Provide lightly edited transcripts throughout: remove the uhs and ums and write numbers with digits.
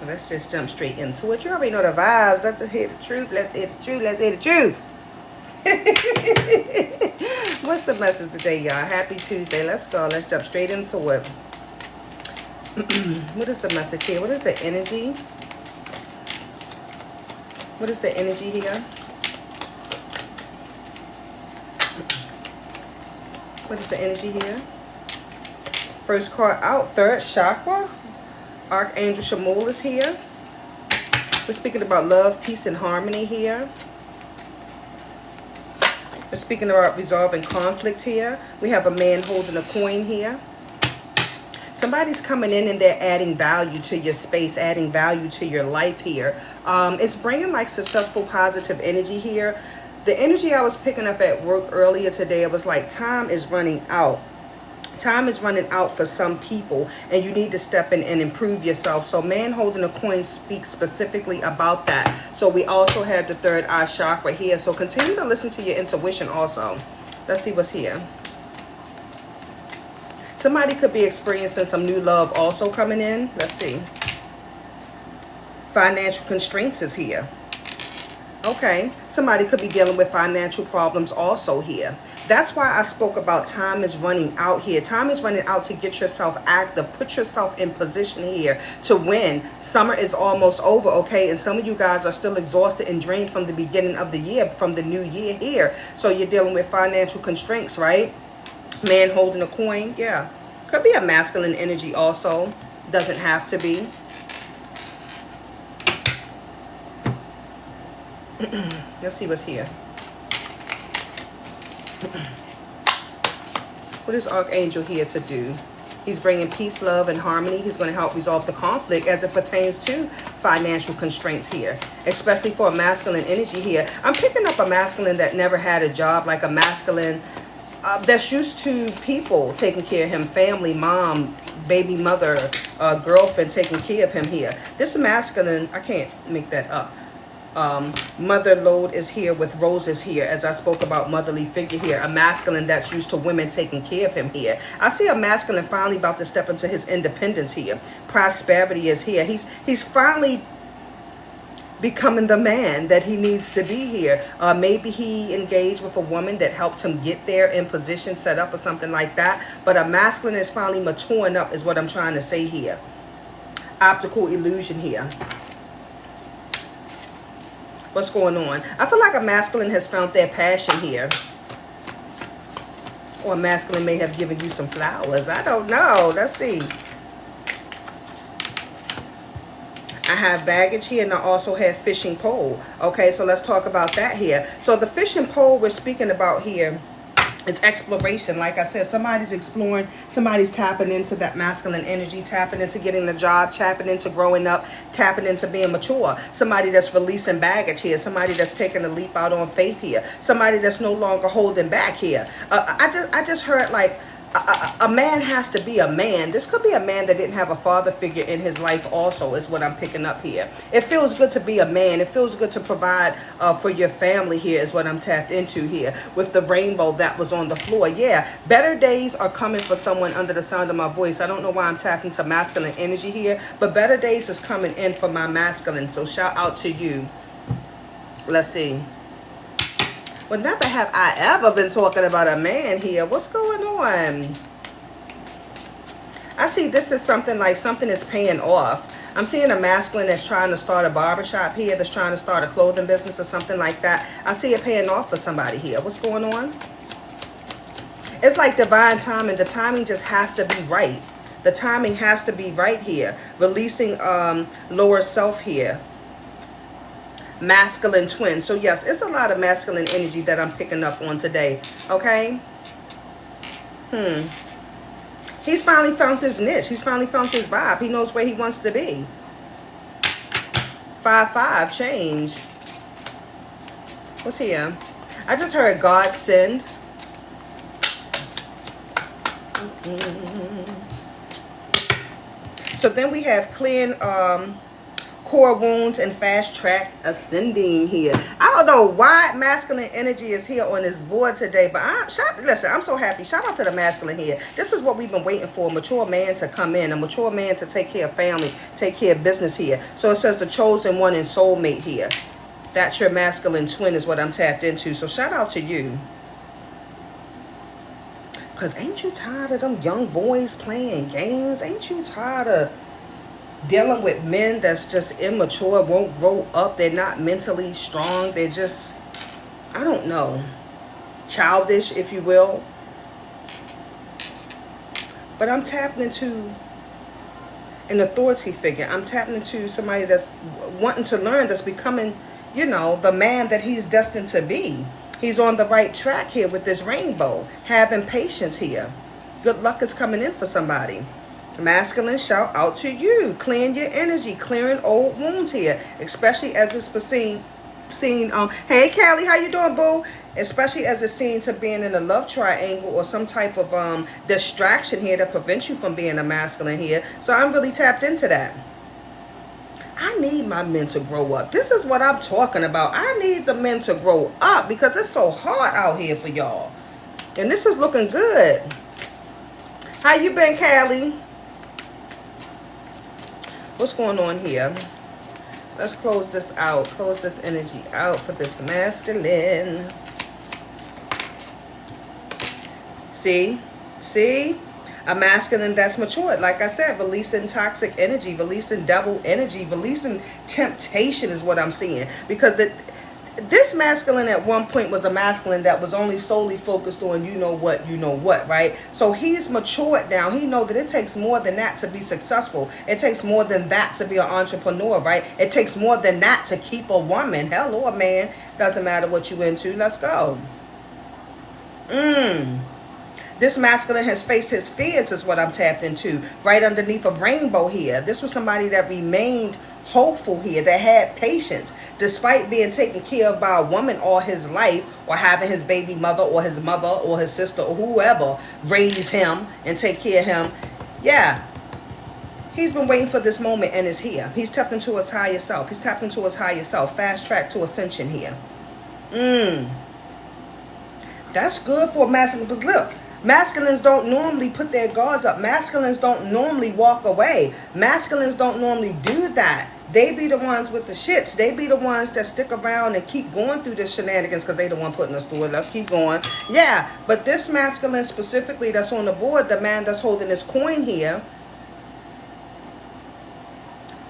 Let's just jump straight into it. You already know the vibes. Let's hear the truth. Let's hear the truth. Let's hear the truth. What's the message today, y'all? Happy Tuesday. Let's go. Let's jump straight into it. What is the message here? What is the energy? What is the energy here? What is the energy here? First card out, third chakra. Archangel Shamul is here. We're speaking about love, peace, and harmony here. We're speaking about resolving conflict here. We have a man holding a coin here. Somebody's coming in and they're adding value to your space, adding value to your life here. It's bringing like successful, positive energy here. The energy I was picking up at work earlier today, it was like time is running out. Time is running out for some people, and you need to step in and improve yourself. So man holding a coin speaks specifically about that. So we also have the third eye chakra here. So continue to listen to your intuition also. Let's see what's here. Somebody could be experiencing some new love also coming in. Let's see. Financial constraints is here. Okay. Somebody could be dealing with financial problems also here. That's why I spoke about time is running out here. Time is running out to get yourself active. Put yourself in position here to win. Summer is almost over, okay? And some of you guys are still exhausted and drained from the beginning of the year, from the new year here. So you're dealing with financial constraints, right? Man holding a coin, yeah. Could be a masculine energy also. Doesn't have to be. Let's see what's here. What is Archangel here to do? He's bringing peace, love, and harmony. He's going to help resolve the conflict as it pertains to financial constraints here, especially for a masculine energy here. I'm picking up a masculine that never had a job, like a masculine that's used to people taking care of him, family, mom, baby mother, girlfriend taking care of him here. This masculine, I can't make that up. Mother Lode is here with roses here, as I spoke about motherly figure here. A masculine that's used to women taking care of him here. I see a masculine finally about to step into his independence here. Prosperity is here. He's finally becoming the man that he needs to be here. Maybe he engaged with a woman that helped him get there in position, set up or something like that. But a masculine is finally maturing up is what I'm trying to say here. Optical illusion here. What's going on? I feel like a masculine has found their passion here. Or a masculine may have given you some flowers. I don't know. Let's see. I have baggage here, and I also have fishing pole. Okay, so let's talk about that here. So the fishing pole we're speaking about here, it's exploration. Like I said, somebody's exploring, somebody's tapping into that masculine energy, tapping into getting a job, tapping into growing up, tapping into being mature. Somebody that's releasing baggage here, somebody that's taking a leap out on faith here, somebody that's no longer holding back here. I just heard like a man has to be a man. This could be a man that didn't have a father figure in his life also, is what I'm picking up here. It feels good to be a man. It feels good to provide for your family here, is what I'm tapped into here with the rainbow that was on the floor. Yeah, better days are coming for someone under the sound of my voice. I don't know why I'm tapping to masculine energy here, but better days is coming in for my masculine. So shout out to you. Let's see. Well, never have I ever been talking about a man here. What's going on? I see this is something like something is paying off. I'm seeing a masculine that's trying to start a barbershop here, that's trying to start a clothing business or something like that. I see it paying off for somebody here. What's going on? It's like divine timing. The timing just has to be right. The timing has to be right here. Releasing lower self here. Masculine twin. So yes, it's a lot of masculine energy that I'm picking up on today. Okay. He's finally found his niche. He's finally found his vibe. He knows where he wants to be. 5-5 change. What's here? I just heard God send. So then we have clearing core wounds and fast track ascending here. I don't know why masculine energy is here on this board today, but listen, I'm so happy. Shout out to the masculine here. This is what we've been waiting for, a mature man to come in, a mature man to take care of family, take care of business here. So it says the chosen one and soulmate here. That's your masculine twin is what I'm tapped into. So shout out to you. Because ain't you tired of them young boys playing games? Ain't you tired of dealing with men that's just immature, won't grow up, they're not mentally strong, they're just, I don't know, childish, if you will. But I'm tapping into an authority figure. I'm tapping into somebody that's wanting to learn, that's becoming, you know, the man that he's destined to be. He's on the right track here with this rainbow, having patience here. Good luck is coming in for somebody. Masculine, shout out to you. Clearing your energy, clearing old wounds here, especially as it's seen. Hey Callie, how you doing, boo? Especially as it's seen to being in a love triangle or some type of distraction here that prevents you from being a masculine here. So I'm really tapped into that. I need my men to grow up. This is what I'm talking about. I need the men to grow up because it's so hard out here for y'all. And this is looking good. How you been, Callie? What's going on here? Let's close this out. Close this energy out for this masculine. See? A masculine that's matured. Like I said, releasing toxic energy, releasing devil energy, releasing temptation is what I'm seeing. Because this masculine at one point was a masculine that was only solely focused on you know what, right? So he's matured now. He knows that it takes more than that to be successful. It takes more than that to be an entrepreneur, right? It takes more than that to keep a woman. Hell, or a man. Doesn't matter what you into. Let's go. This masculine has faced his fears is what I'm tapped into. Right underneath a rainbow here. This was somebody that remained hopeful here, that had patience despite being taken care of by a woman all his life, or having his baby mother or his sister or whoever raise him and take care of him. Yeah, he's been waiting for this moment and is here. He's tapped into his higher self. He's tapped into his higher self. Fast track to ascension here. That's good for a masculine. But look, masculines don't normally put their guards up. Masculines don't normally walk away. Masculines don't normally do that. They be the ones with the shits. They be the ones that stick around and keep going through the shenanigans because they the one putting us through it. Let's keep going. Yeah, but this masculine specifically that's on the board, the man that's holding this coin here,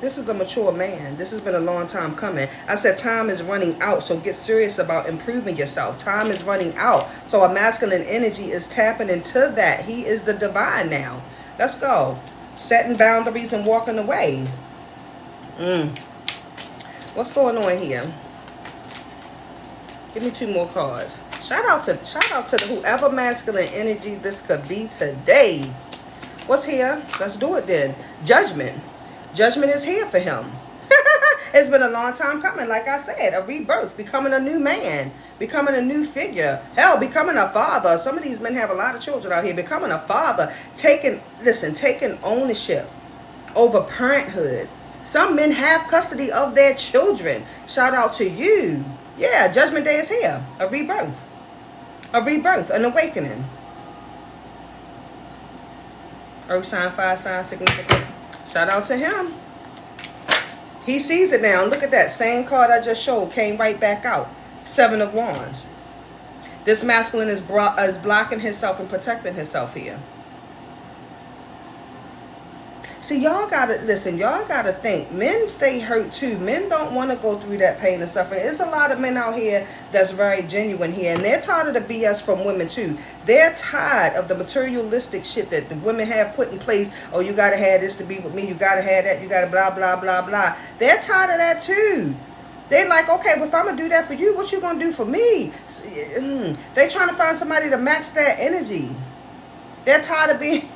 this is a mature man. This has been a long time coming. I said time is running out, so get serious about improving yourself. Time is running out. So a masculine energy is tapping into that. He is the divine now. Let's go. Setting boundaries and walking away. What's going on here? Give me 2 more cards. Shout out to whoever masculine energy this could be today. What's here? Let's do it then. Judgment. Judgment is here for him. It's been a long time coming. Like I said, a rebirth, becoming a new man, becoming a new figure. Hell, becoming a father. Some of these men have a lot of children out here. Becoming a father, taking ownership over parenthood. Some men have custody of their children. Shout out to you. Yeah, Judgment Day is here. A rebirth. A rebirth, an awakening. Earth sign, fire sign, significant. Shout out to him. He sees it now. Look at that. Same card I just showed came right back out. 7 of Wands. This masculine is blocking himself and protecting himself here. See, y'all gotta listen. Y'all gotta think. Men stay hurt too. Men don't want to go through that pain and suffering. There's a lot of men out here that's very genuine here, and they're tired of the BS from women too. They're tired of the materialistic shit that the women have put in place. Oh, you gotta have this to be with me. You gotta have that. You gotta blah blah blah blah. They're tired of that too. They like, okay, well, if I'm gonna do that for you, what you gonna do for me? They trying to find somebody to match that energy. They're tired of being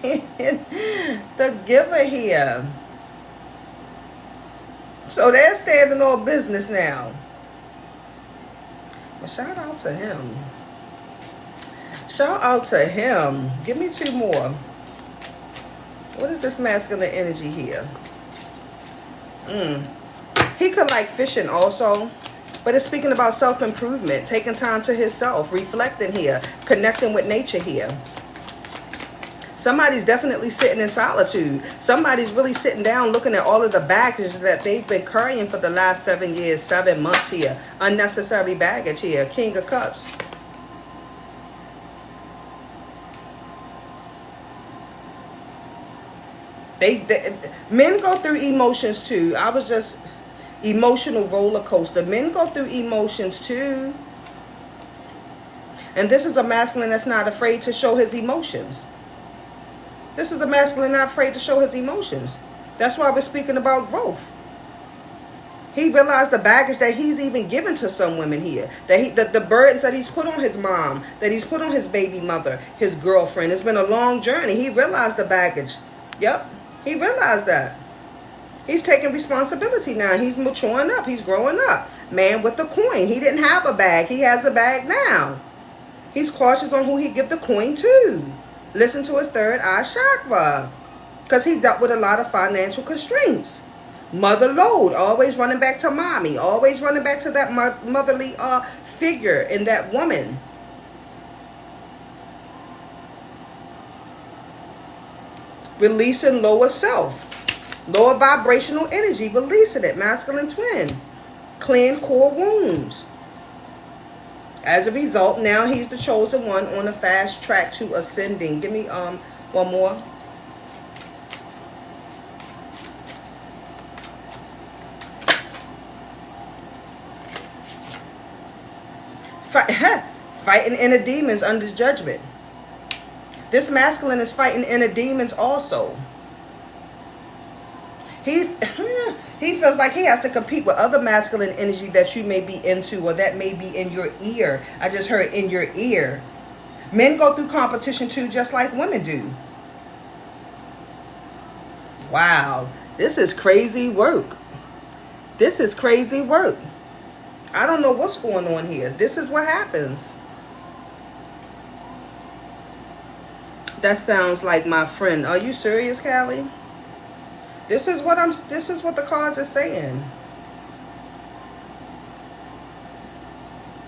the giver here. So they're standing on business now. Well, shout out to him. Shout out to him. Give me 2 more. What is this masculine energy here? He could like fishing also. But it's speaking about self-improvement, taking time to himself, reflecting here, connecting with nature here. Somebody's definitely sitting in solitude. Somebody's really sitting down looking at all of the baggage that they've been carrying for the last 7 years, 7 months here. Unnecessary baggage here. King of Cups. Men go through emotions too. I was just... Emotional roller coaster. Men go through emotions too. And this is a masculine that's not afraid to show his emotions. This is a masculine not afraid to show his emotions. That's why we're speaking about growth. He realized the baggage that he's even given to some women here. That the burdens that he's put on his mom, that he's put on his baby mother, his girlfriend. It's been a long journey. He realized the baggage. Yep, he realized that. He's taking responsibility now. He's maturing up. He's growing up. Man with the coin. He didn't have a bag. He has a bag now. He's cautious on who he give the coin to. Listen to his third eye chakra. Because he dealt with a lot of financial constraints. Mother load. Always running back to mommy. Always running back to that motherly figure in that woman. Releasing lower self. Lower vibrational energy, releasing it. Masculine twin. Clearing core wounds. As a result, now he's the chosen one on a fast track to ascending. Give me one more. Fighting inner demons under judgment. This masculine is fighting inner demons also. He feels like he has to compete with other masculine energy that you may be into or that may be in your ear. I just heard in your ear. Men go through competition too, just like women do. Wow. This is crazy work. This is crazy work. I don't know what's going on here. This is what happens. That sounds like my friend. Are you serious, Callie? This is what the cards are saying.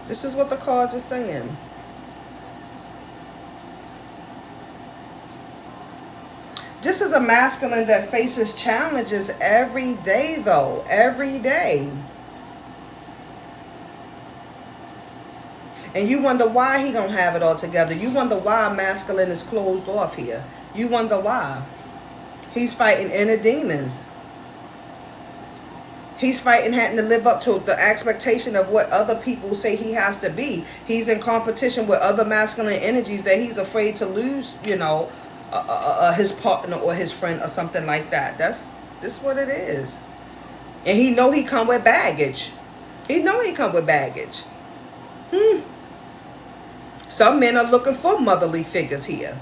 This is what the cards are saying. This is a masculine that faces challenges every day though. Every day. And you wonder why he don't have it all together. You wonder why masculine is closed off here. You wonder why. He's fighting inner demons. He's fighting having to live up to the expectation of what other people say he has to be. He's in competition with other masculine energies that he's afraid to lose, you know, his partner or his friend or something like that. This is what it is. And he know he come with baggage. He know he come with baggage. Some men are looking for motherly figures here.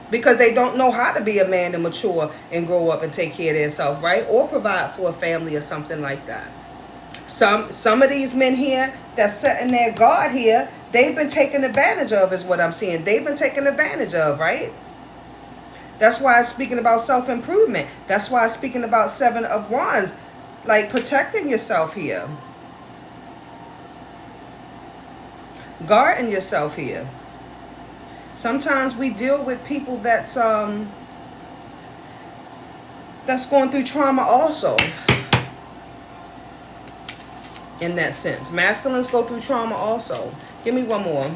Because they don't know how to be a man and mature and grow up and take care of themselves, right? Or provide for a family or something like that. Some of these men here that's setting their guard here, they've been taken advantage of is what I'm seeing. They've been taken advantage of, right? That's why I'm speaking about self-improvement. That's why I'm speaking about 7 of Wands. Like protecting yourself here. Guarding yourself here. Sometimes we deal with people that's going through trauma also. In that sense. Masculines go through trauma also. Give me one more.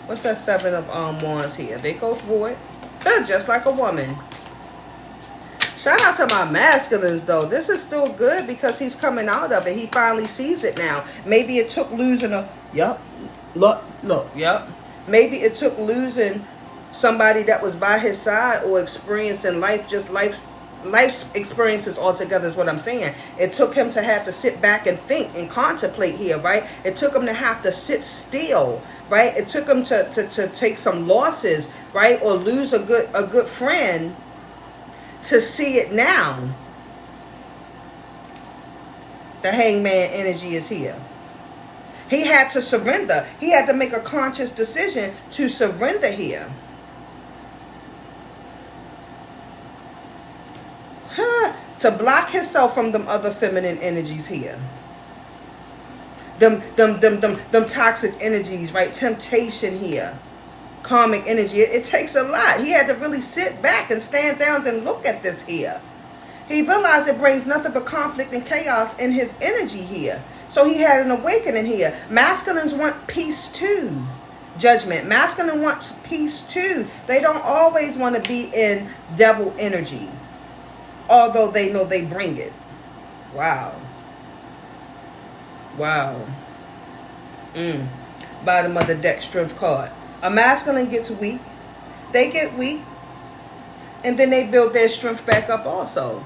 What's that 7 of Wands here? They go through it. Just like a woman. Shout out to my masculines though. This is still good because he's coming out of it. He finally sees it now. Maybe it took losing a... Yup. Look. Yup. Maybe it took losing somebody that was by his side or experiencing life's experiences altogether is what I'm saying. It took him to have to sit back and think and contemplate here, right? It took him to have to sit still, right? It took him to take some losses, right? Or lose a good friend to see it now. The Hangman energy is here. He had to surrender. He had to make a conscious decision to surrender here. To block himself from them other feminine energies here. Them toxic energies, right? Temptation here. Karmic energy. It takes a lot. He had to really sit back and stand down and look at this here. He realized it brings nothing but conflict and chaos in his energy here. So he had an awakening here. Masculines want peace too. Judgment. Masculine wants peace too. They don't always want to be in devil energy, although they know they bring it. Wow. Wow. Bottom of the deck, strength card. A masculine gets weak. They get weak. And then they build their strength back up also.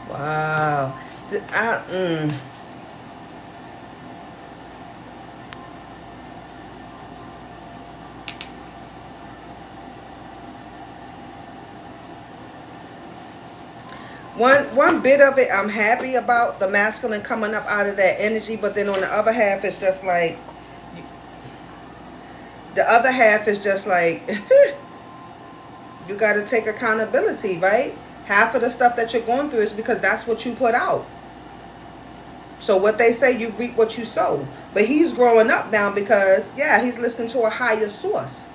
Wow. One bit of it I'm happy about, the masculine coming up out of that energy, but then on the other half it's just like, you got to take accountability, right? Half of the stuff that you're going through is because that's what you put out. So what they say, you reap what you sow. But he's growing up now because, yeah, he's listening to a higher source.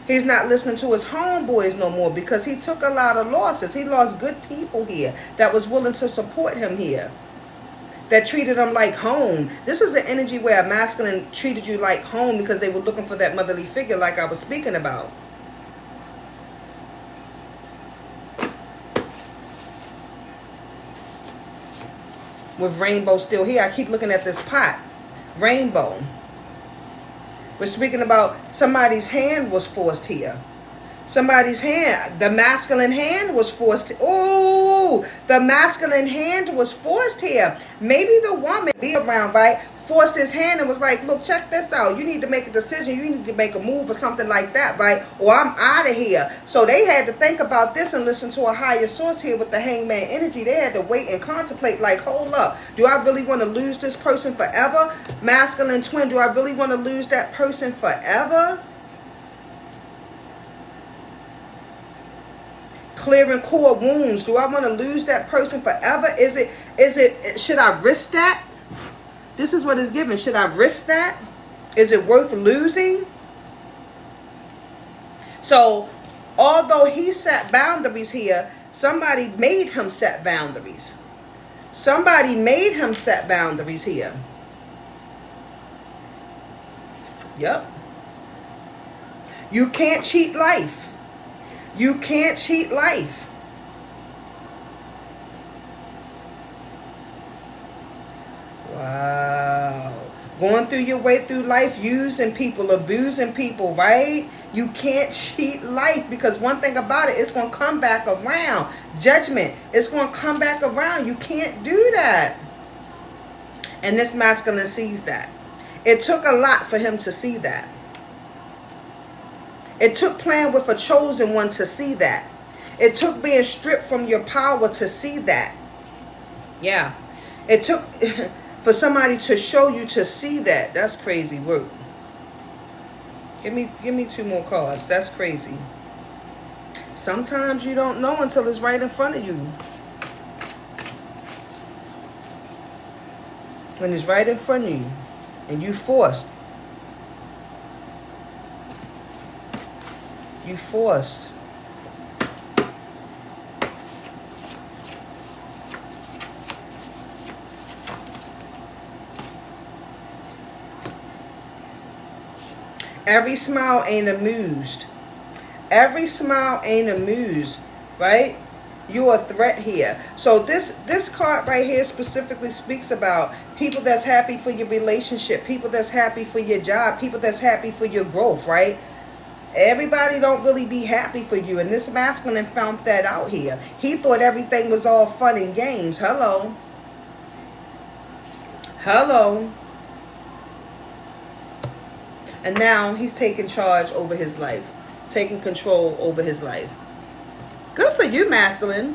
He's not listening to his homeboys no more because he took a lot of losses. He lost good people here that was willing to support him here, that treated him like home. This is an energy where a masculine treated you like home because they were looking for that motherly figure like I was speaking about. With rainbow still here, I keep looking at this pot. Rainbow. We're speaking about somebody's hand was forced here. Somebody's hand, the masculine hand was forced. Oh, the masculine hand was forced here. Maybe the woman be around, right? Forced his hand and was like, look, check this out. You need to make a decision. You need to make a move or something like that, right? Or I'm out of here. So they had to think about this and listen to a higher source here with the hangman energy. They had to wait and contemplate like, hold up. Do I really want to lose this person forever? Masculine twin, do I really want to lose that person forever? Clearing core wounds. Do I want to lose that person forever? Should I risk that? This is what is given. Should I risk that? Is it worth losing? So, although he set boundaries here, somebody made him set boundaries. Somebody made him set boundaries here. Yep. You can't cheat life. You can't cheat life. Wow. Going through your way through life, using people, abusing people, right? You can't cheat life because one thing about it, it's going to come back around. Judgment, it's going to come back around. You can't do that. And this masculine sees that. It took a lot for him to see that. It took playing with a chosen one to see that. It took being stripped from your power to see that. Yeah. It took for somebody to show you to see that. That's crazy work. Give me 2 more cards. That's crazy. Sometimes you don't know until it's right in front of you. When it's right in front of you and you forced. You forced. Every smile ain't amused. Every smile ain't amused, right? You're a threat here. So this card right here specifically speaks about people that's happy for your relationship, people that's happy for your job, people that's happy for your growth, right? Everybody don't really be happy for you. And this masculine found that out here. He thought everything was all fun and games. Hello. Hello. And now he's taking charge over his life. Taking control over his life. Good for you, masculine.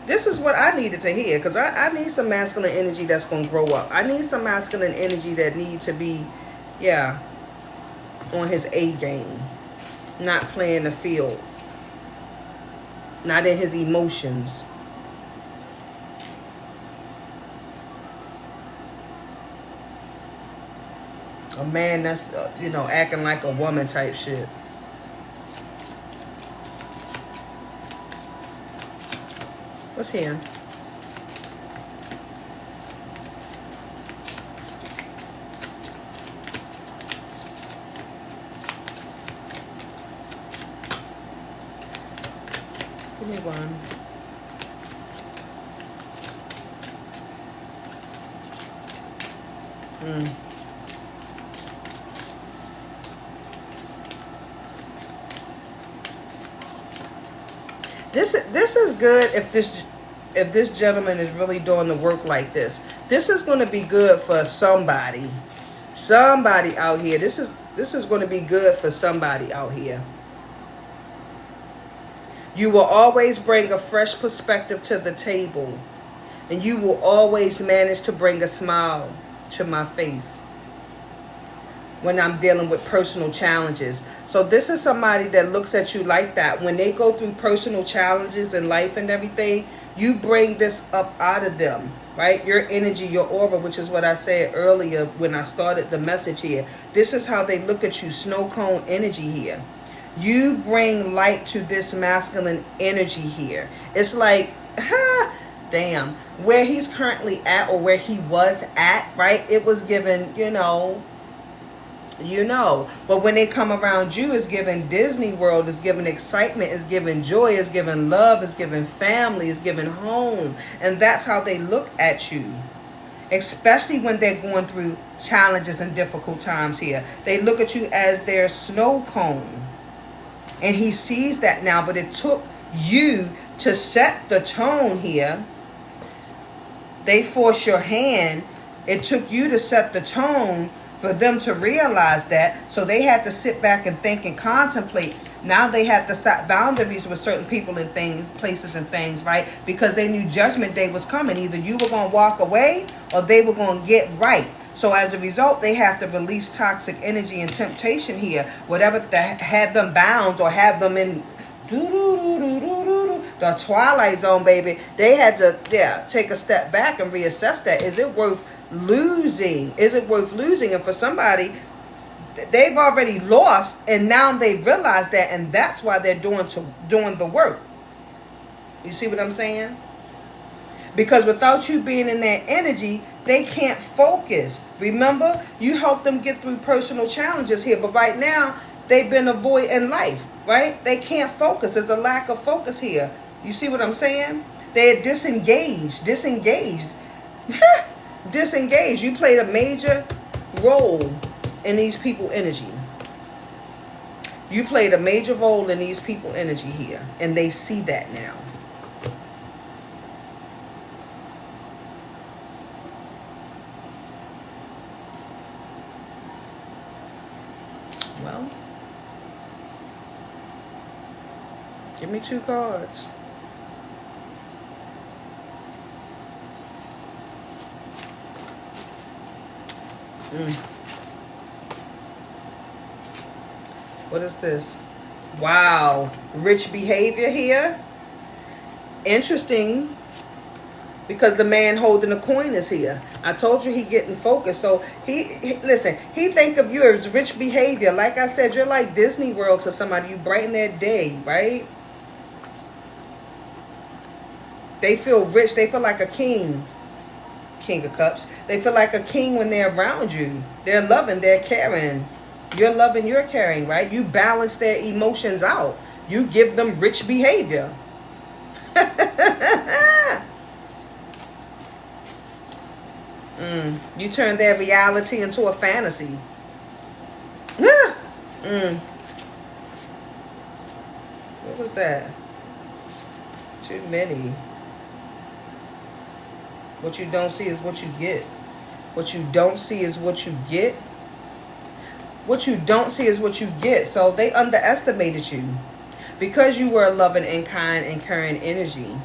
This is what I needed to hear. Because I need some masculine energy that's going to grow up. I need some masculine energy that need to be, yeah. on his A game, not playing the field, not in his emotions. A man that's, you know, acting like a woman type shit. What's here? Give me one. This is good if this gentleman is really doing the work like this. This is going to be good for somebody. Somebody out here. This is going to be good for somebody out here. You will always bring a fresh perspective to the table, and you will always manage to bring a smile to my face when I'm dealing with personal challenges. So this is somebody that looks at you like that. When they go through personal challenges in life and everything, you bring this up out of them, right? Your energy, your aura, which is what I said earlier when I started the message here. This is how they look at you, snow cone energy here. You bring light to this masculine energy here. It's like, damn, where he's currently at or where he was at, right? It was given, you know, but when they come around you, it's given Disney World, it's given excitement, it's given joy, it's given love, it's given family, it's given home. And that's how they look at you, especially when they're going through challenges and difficult times here. They look at you as their snow cone. And he sees that now, but it took you to set the tone here. They force your hand. It took you to set the tone for them to realize that. So they had to sit back and think and contemplate. Now they had to set boundaries with certain people and things, places and things, right? Because they knew judgment day was coming. Either you were going to walk away or they were going to get right. So as a result, they have to release toxic energy and temptation here. Whatever that had them bound or had them in the twilight zone, baby. They had to, take a step back and reassess that. Is it worth losing? Is it worth losing? And for somebody, they've already lost, and now they realize that, and that's why they're doing the work. You see what I'm saying? Because without you being in that energy, they can't focus. Remember, you helped them get through personal challenges here, but right now they've been avoiding life, right? They can't focus. There's a lack of focus here. You see what I'm saying? They're disengaged. Disengaged. You played a major role in these people energy. You played a major role in these people energy here, and they see that now. Well, give me 2 cards. What is this? Wow. Rich behavior here. Interesting. Because the man holding the coin is here. I told you he getting focused. So listen, he think of you as rich behavior. Like I said, you're like Disney World to somebody. You brighten their day, right? They feel rich. They feel like a king. King of Cups. They feel like a king when they're around you. They're loving, they're caring. You're loving, you're caring, right? You balance their emotions out. You give them rich behavior. You turn their reality into a fantasy. What was that? Too many. What you don't see is what you get. What you don't see is what you get. What you don't see is what you get. So they underestimated you. Because you were a loving and kind and caring energy,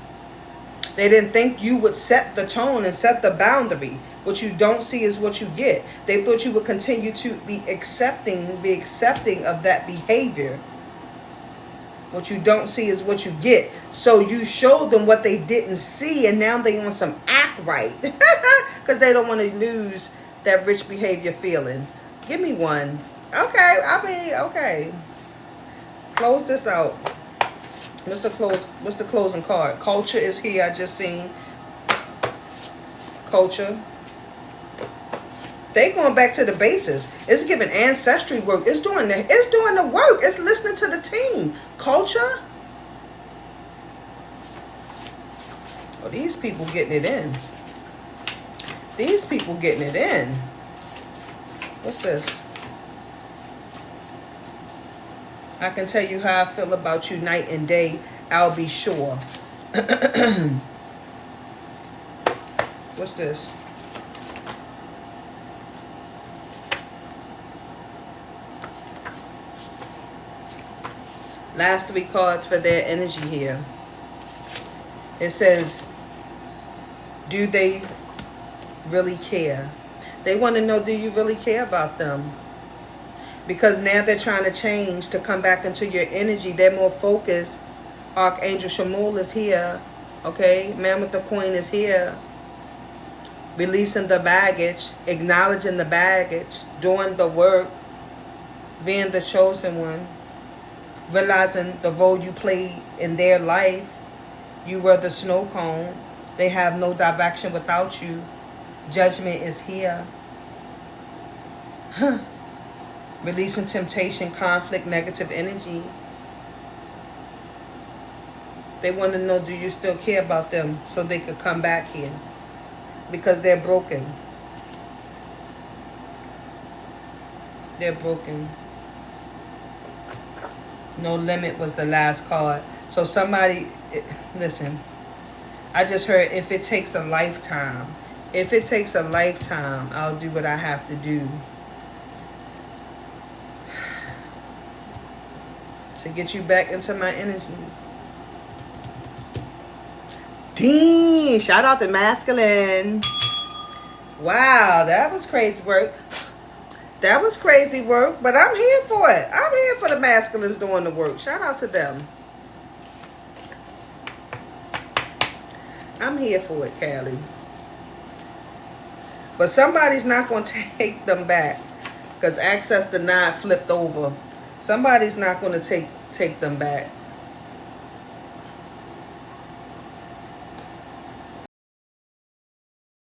They didn't think you would set the tone and set the boundary. What you don't see is what you get. They thought you would continue to be accepting of that behavior. What you don't see is what you get. So you showed them what they didn't see, and now they on some act right. Because they don't want to lose that rich behavior feeling. Give me one. Okay, okay. Close this out. What's the closing card? Culture is here. I just seen culture. They going back to the basis. It's giving ancestry work. It's doing the work. It's listening to the team. Culture. Oh, these people getting it in. These people getting it in. What's this? I can tell you how I feel about you night and day. I'll be sure. What's this? Last 3 cards for their energy here. It says, do they really care? They want to know, do you really care about them? Because now they're trying to change to come back into your energy. They're more focused. Archangel Shamul is here. Okay? Man with the coin is here. Releasing the baggage. Acknowledging the baggage. Doing the work. Being the chosen one. Realizing the role you played in their life. You were the snow cone. They have no direction without you. Judgment is here. Releasing temptation, conflict, negative energy. They want to know, do you still care about them so they could come back here? Because they're broken. They're broken. No limit was the last card. So somebody, listen, I just heard, if it takes a lifetime. If it takes a lifetime, I'll do what I have to do to get you back into my energy. Dang! Shout out to masculine. Wow, that was crazy work. That was crazy work, but I'm here for it. I'm here for the masculines doing the work. Shout out to them. I'm here for it, Callie. But somebody's not going to take them back because access denied flipped over. Somebody's not going to take them back.